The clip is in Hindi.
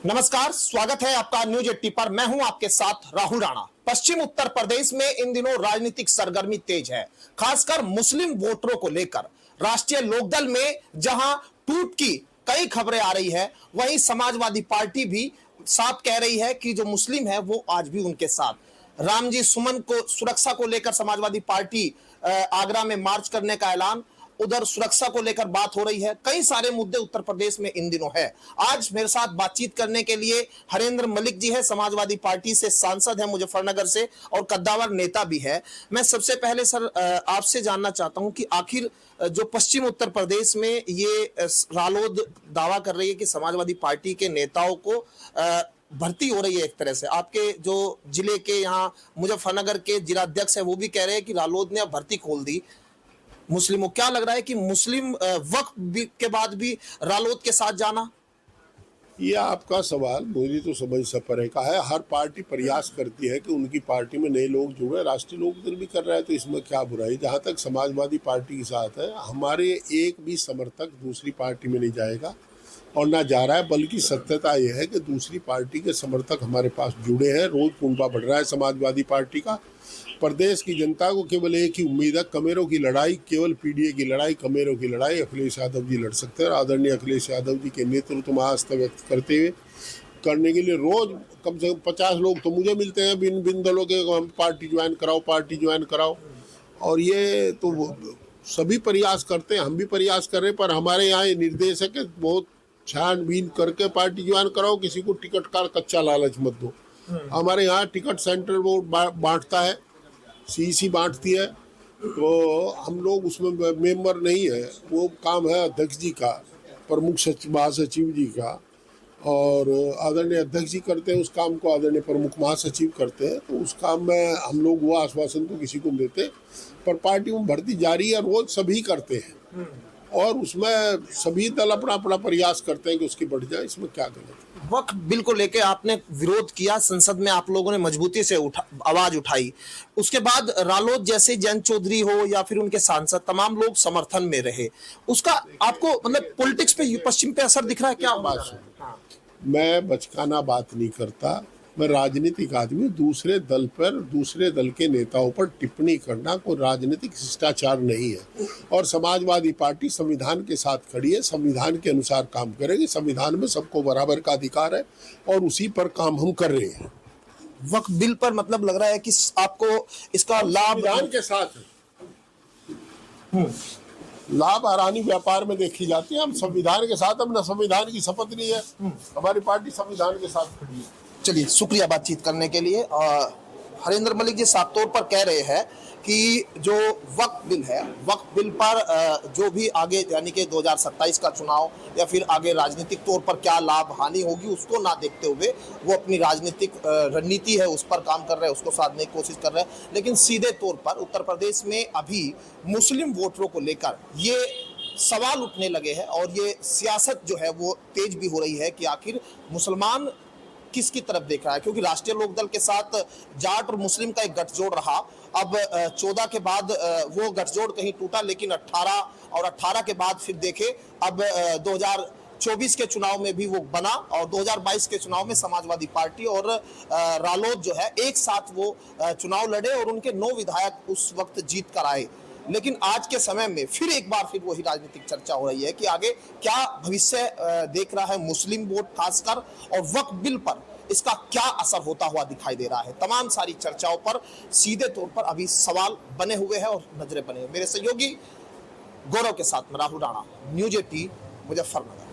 नमस्कार, स्वागत है आपका न्यूज 80 पर। मैं हूं आपके साथ राहुल राणा। पश्चिम उत्तर प्रदेश में इन दिनों राजनीतिक सरगर्मी तेज है, खासकर मुस्लिम वोटरों को लेकर। राष्ट्रीय लोकदल में जहां टूट की कई खबरें आ रही है, वहीं समाजवादी पार्टी भी साफ कह रही है कि जो मुस्लिम है वो आज भी उनके साथ। रामजी सुमन को सुरक्षा को लेकर समाजवादी पार्टी आगरा में मार्च करने का ऐलान, उधर सुरक्षा को लेकर बात हो रही है। कई सारे मुद्दे उत्तर प्रदेश में इन दिनों है। आज मेरे साथ बातचीत करने के लिए हरेंद्र मलिक जी है, समाजवादी पार्टी से सांसद है मुजफ्फरनगर से और कद्दावर नेता भी है। मैं सबसे पहले सर आपसे जानना चाहता हूं कि आखिर जो पश्चिम उत्तर प्रदेश में ये रालोद दावा कर रही है कि समाजवादी पार्टी के नेताओं को भर्ती हो रही है, एक तरह से आपके जो जिले के यहाँ मुजफ्फरनगर के जिला अध्यक्ष है वो भी कह रहे हैं कि रालोद ने अब भर्ती खोल दी मुस्लिमों। क्या लग रहा है कि मुस्लिम वक्फ के बाद भी रालोद के साथ जाना? ये आपका सवाल मुझे तो समझ से परे का है। हर पार्टी प्रयास करती है कि उनकी पार्टी में नए लोग जुड़े। राष्ट्रीय लोकदल भी कर रहा है तो इसमें क्या बुराई। जहाँ तक समाजवादी पार्टी के साथ है, हमारे एक भी समर्थक दूसरी पार्टी में नहीं जाएगा और ना जा रहा है, बल्कि सत्यता यह है कि दूसरी पार्टी के समर्थक हमारे पास जुड़े हैं। रोज कुंबा बढ़ रहा है समाजवादी पार्टी का। प्रदेश की जनता को केवल एक ही उम्मीद है, कमेरों की लड़ाई, केवल पीडीए की लड़ाई, कमेरों की लड़ाई अखिलेश यादव जी लड़ सकते हैं। आदरणीय अखिलेश यादव जी के नेतृत्व में आस्था व्यक्त करते हुए करने के लिए रोज कम से कम 50 लोग तो मुझे मिलते हैं बिन बिन दलों के, हम पार्टी ज्वाइन कराओ, पार्टी ज्वाइन कराओ। और ये तो सभी प्रयास करते हैं, हम भी प्रयास कर रहे हैं, पर हमारे यहाँ ये निर्देश है कि बहुत छानबीन करके पार्टी ज्वाइन कराओ, किसी को टिकट का कच्चा लालच मत दो। हमारे यहाँ टिकट सेंटर वो बांटता है, सीसी बांटती है, तो हम लोग उसमें मेंबर नहीं है। वो काम है अध्यक्ष जी का, प्रमुख सचिव महासचिव जी का, और आदरणीय अध्यक्ष जी करते हैं उस काम को, आदरणीय प्रमुख महासचिव करते हैं। तो उस काम में हम लोग वो आश्वासन तो किसी को देते, पर पार्टी में भर्ती जारी है, रोज सभी करते हैं और उसमें सभी दल अपना अपना प्रयास करते हैं कि उसकी बढ़ जाए। इसमें क्या गलत है? वक्फ बिल को लेकर आपने विरोध किया, संसद में आप लोगों ने मजबूती से आवाज उठाई। उसके बाद रालोद जैसे जयंत चौधरी हो या फिर उनके सांसद, तमाम लोग समर्थन में रहे। उसका आपको मतलब पॉलिटिक्स पे, पश्चिम पे असर दिख रहा है क्या? बात सुनो, मैं बचकाना बात नहीं करता। मैं राजनीतिक आदमी, दूसरे दल पर, दूसरे दल के नेताओं पर टिप्पणी करना कोई राजनीतिक शिष्टाचार नहीं है। और समाजवादी पार्टी संविधान के साथ खड़ी है, संविधान के अनुसार काम करेगी। संविधान में सबको बराबर का अधिकार है और उसी पर काम हम कर रहे हैं। वक्फ बिल पर मतलब लग रहा है कि आपको इसका लाभ संविधान के साथ लाभ आरानी व्यापार में देखी जाती है। हम संविधान के साथ, हम न संविधान की शपथ ली है, हमारी पार्टी संविधान के साथ खड़ी है। चलिए, शुक्रिया बातचीत करने के लिए। हरेंद्र मलिक जी साफ तौर पर कह रहे हैं कि जो वक्फ बिल है, वक्फ बिल पर जो भी आगे यानी कि 2027 का चुनाव या फिर आगे राजनीतिक तौर पर क्या लाभ हानि होगी उसको ना देखते हुए वो अपनी राजनीतिक रणनीति है उस पर काम कर रहे हैं, उसको साधने की कोशिश कर रहे हैं। लेकिन सीधे तौर पर उत्तर प्रदेश में अभी मुस्लिम वोटरों को लेकर ये सवाल उठने लगे हैं और ये सियासत जो है वो तेज भी हो रही है कि आखिर मुसलमान किसकी तरफ देख रहा है। क्योंकि राष्ट्रीय लोकदल के साथ जाट और मुस्लिम का एक गठजोड़ रहा। अब 14 के बाद वो गठजोड़ कहीं टूटा, लेकिन 18 और 18 के बाद फिर देखे अब 2024 के चुनाव में भी वो बना और 2022 के चुनाव में समाजवादी पार्टी और रालोद जो है एक साथ वो चुनाव लड़े और उनके 9 विधायक उस वक्त जीत कर आए। लेकिन आज के समय में फिर एक बार फिर वही राजनीतिक चर्चा हो रही है कि आगे क्या भविष्य देख रहा है मुस्लिम वोट खासकर, और वक्फ बिल पर इसका क्या असर होता हुआ दिखाई दे रहा है। तमाम सारी चर्चाओं पर सीधे तौर पर अभी सवाल बने हुए हैं और नजरें बने हुए। मेरे सहयोगी गौरव के साथ में राहुल राणा, न्यूज 80 मुजफ्फरनगर।